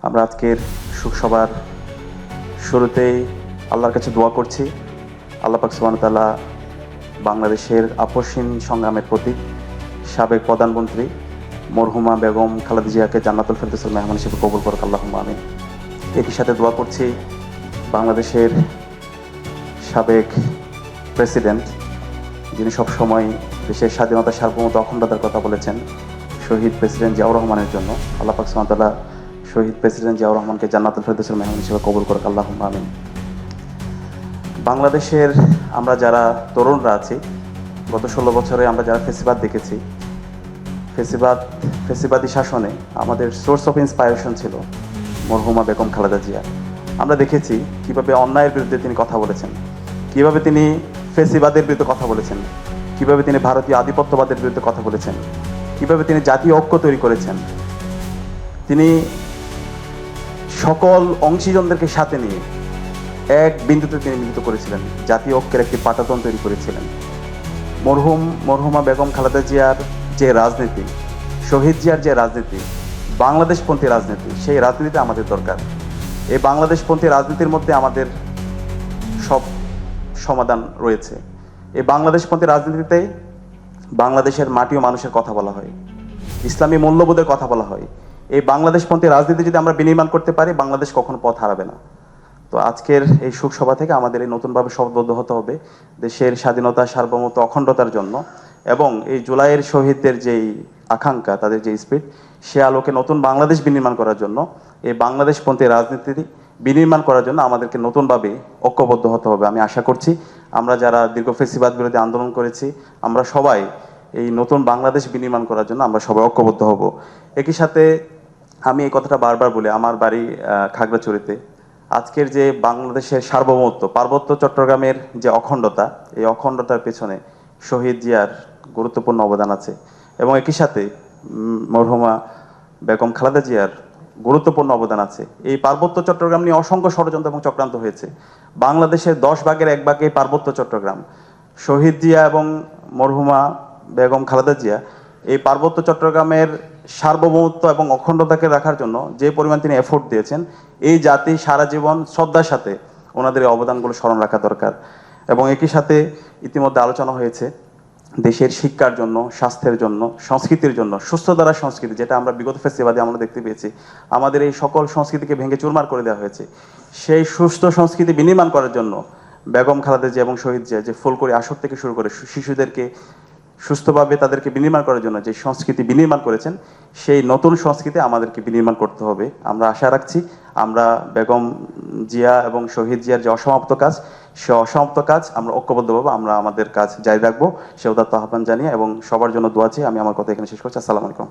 আমরা আজকের শোকসভার শুরুতেই আল্লাহর কাছে দোয়া করছি, আল্লাহ পাক সুবহানাহু ওয়া তাআলা বাংলাদেশের আপসহীন সংগ্রামের প্রতীক সাবেক প্রধানমন্ত্রী মরহুমা বেগম খালেদা জিয়াকে জান্নাতুল ফেরদৌসের মেহমান হিসেবে কবুল করুক, আল্লাহুম্মা আমিন। একই সাথে দোয়া করছি বাংলাদেশের সাবেক প্রেসিডেন্ট, যিনি সবসময় দেশের স্বাধীনতা, সার্বভৌমত্ব, অখণ্ডতার কথা বলেছেন, শহীদ প্রেসিডেন্ট জিয়াউর রহমানের জন্য আল্লাহ পাক সুবহানাহু ওয়া তাআলা শহীদ প্রেসিডেন্ট জিয়াউর রহমানকে জান্নাতুল ফেরদৌসের মেহমান হিসেবে কবুল করুক, আল্লাহুম্মা আমিন। বাংলাদেশের আমরা যারা তরুণরা আছি, গত 16 বছরে আমরা যারা ফেসিবাদ দেখেছি, ফেসিবাদী শাসনে আমাদের সোর্স অফ ইন্সপায়ারেশন ছিল মরহুমা বেগম খালেদা জিয়া। আমরা দেখেছি কিভাবে অন্যায়ের বিরুদ্ধে তিনি কথা বলেছেন, কিভাবে তিনি ফেসিবাদের বিরুদ্ধে কথা বলেছেন, কিভাবে তিনি ভারতীয় আধিপত্যবাদের বিরুদ্ধে কথা বলেছেন, কিভাবে তিনি জাতীয় ঐক্য তৈরি করেছেন। তিনি সকল অংশীজনদেরকে সাথে নিয়ে এক বিন্দুতে তিনি মিলিত করেছিলেন, জাতীয় ঐক্যের একটি পাটাতন তৈরি করেছিলেন। মরহুমা বেগম খালেদা জিয়ার যে রাজনীতি, শহীদ জিয়ার যে রাজনীতি, বাংলাদেশপন্থী রাজনীতি, সেই রাজনীতিতে আমাদের দরকার। এই বাংলাদেশপন্থী রাজনীতির মধ্যে আমাদের সব সমাধান রয়েছে। এই বাংলাদেশপন্থী রাজনীতিতে বাংলাদেশের মাটি ও মানুষের কথা বলা হয়, ইসলামী মূল্যবোধের কথা বলা হয়। এই বাংলাদেশপন্থী রাজনীতি যদি আমরা বিনির্মাণ করতে পারি, বাংলাদেশ কখনো পথ হারাবে না। তো আজকের এই শোকসভা থেকে আমাদের এই নতুনভাবে শপথবদ্ধ হতে হবে দেশের স্বাধীনতা, সার্বভৌমত্ব, অখণ্ডতার জন্য, এবং এই জুলাইয়ের শহীদদের যেই আকাঙ্ক্ষা, তাদের যে স্পিরিট, সে আলোকে নতুন বাংলাদেশ বিনির্মাণ করার জন্য, এই বাংলাদেশপন্থী রাজনীতি বিনির্মাণ করার জন্য আমাদেরকে নতুনভাবে ঐক্যবদ্ধ হতে হবে। আমি আশা করছি আমরা যারা দীর্ঘ ফেসিবাদ বিরোধী আন্দোলন করেছি, আমরা সবাই এই নতুন বাংলাদেশ বিনির্মাণ করার জন্য আমরা সবাই ঐক্যবদ্ধ হব। একই সাথে আমি এই কথাটা বারবার বলি, আমার বাড়ি খাগড়াছড়িতে। আজকের যে বাংলাদেশের সার্বভৌমত্ব, পার্বত্য চট্টগ্রামের যে অখণ্ডতা, এই অখণ্ডতার পেছনে শহীদ জিয়ার গুরুত্বপূর্ণ অবদান আছে, এবং একই সাথে মরহুমা বেগম খালেদা জিয়ার গুরুত্বপূর্ণ অবদান আছে। এই পার্বত্য চট্টগ্রাম নিয়ে অসংখ্য ষড়যন্ত্র এবং চক্রান্ত হয়েছে। বাংলাদেশের 10 ভাগের 1 ভাগ এই পার্বত্য চট্টগ্রাম। শহীদ জিয়া এবং মরহুমা বেগম খালেদা জিয়া এই পার্বত্য চট্টগ্রামের সার্বভৌমত্ব এবং অখণ্ডতাকে রাখার জন্য যে পরিমাণ তিনি এফোর্ট দিয়েছেন, এই জাতি সারা জীবন শ্রদ্ধার সাথে ওনাদের এই অবদানগুলো স্মরণ রাখা দরকার। এবং একই সাথে ইতিমধ্যে আলোচনা হয়েছে দেশের শিক্ষার জন্য, স্বাস্থ্যের জন্য, সংস্কৃতির জন্য, সুস্থ ধারা সংস্কৃতি, যেটা আমরা বিগত ফেস্টিভ্যালে আমরা দেখতে পেয়েছি, আমাদের এই সকল সংস্কৃতিকে ভেঙে চুরমার করে দেওয়া হয়েছে। সেই সুস্থ সংস্কৃতি বিনির্মাণ করার জন্য বেগম খালেদা জিয়া এবং শহীদ জিয়া যে ফুলকড়ি আসর থেকে শুরু করে শিশুদেরকে সুস্থভাবে তাদেরকে বিনির্মাণ করার জন্য যে সংস্কৃতি বিনির্মাণ করেছেন, সেই নতুন সংস্কৃতি আমাদেরকে বিনির্মাণ করতে হবে। আমরা আশা রাখছি আমরা বেগম জিয়া এবং শহীদ জিয়ার যে অসমাপ্ত কাজ, সে অসমাপ্ত কাজ আমরা ঐক্যবদ্ধভাবে আমরা আমাদের কাজ জারি রাখবো, সে উদাত্ত আহ্বান জানিয়ে এবং সবার জন্য দোয়া চেয়ে আমি আমার কথা এখানে শেষ করছি। আসসালামু আলাইকুম।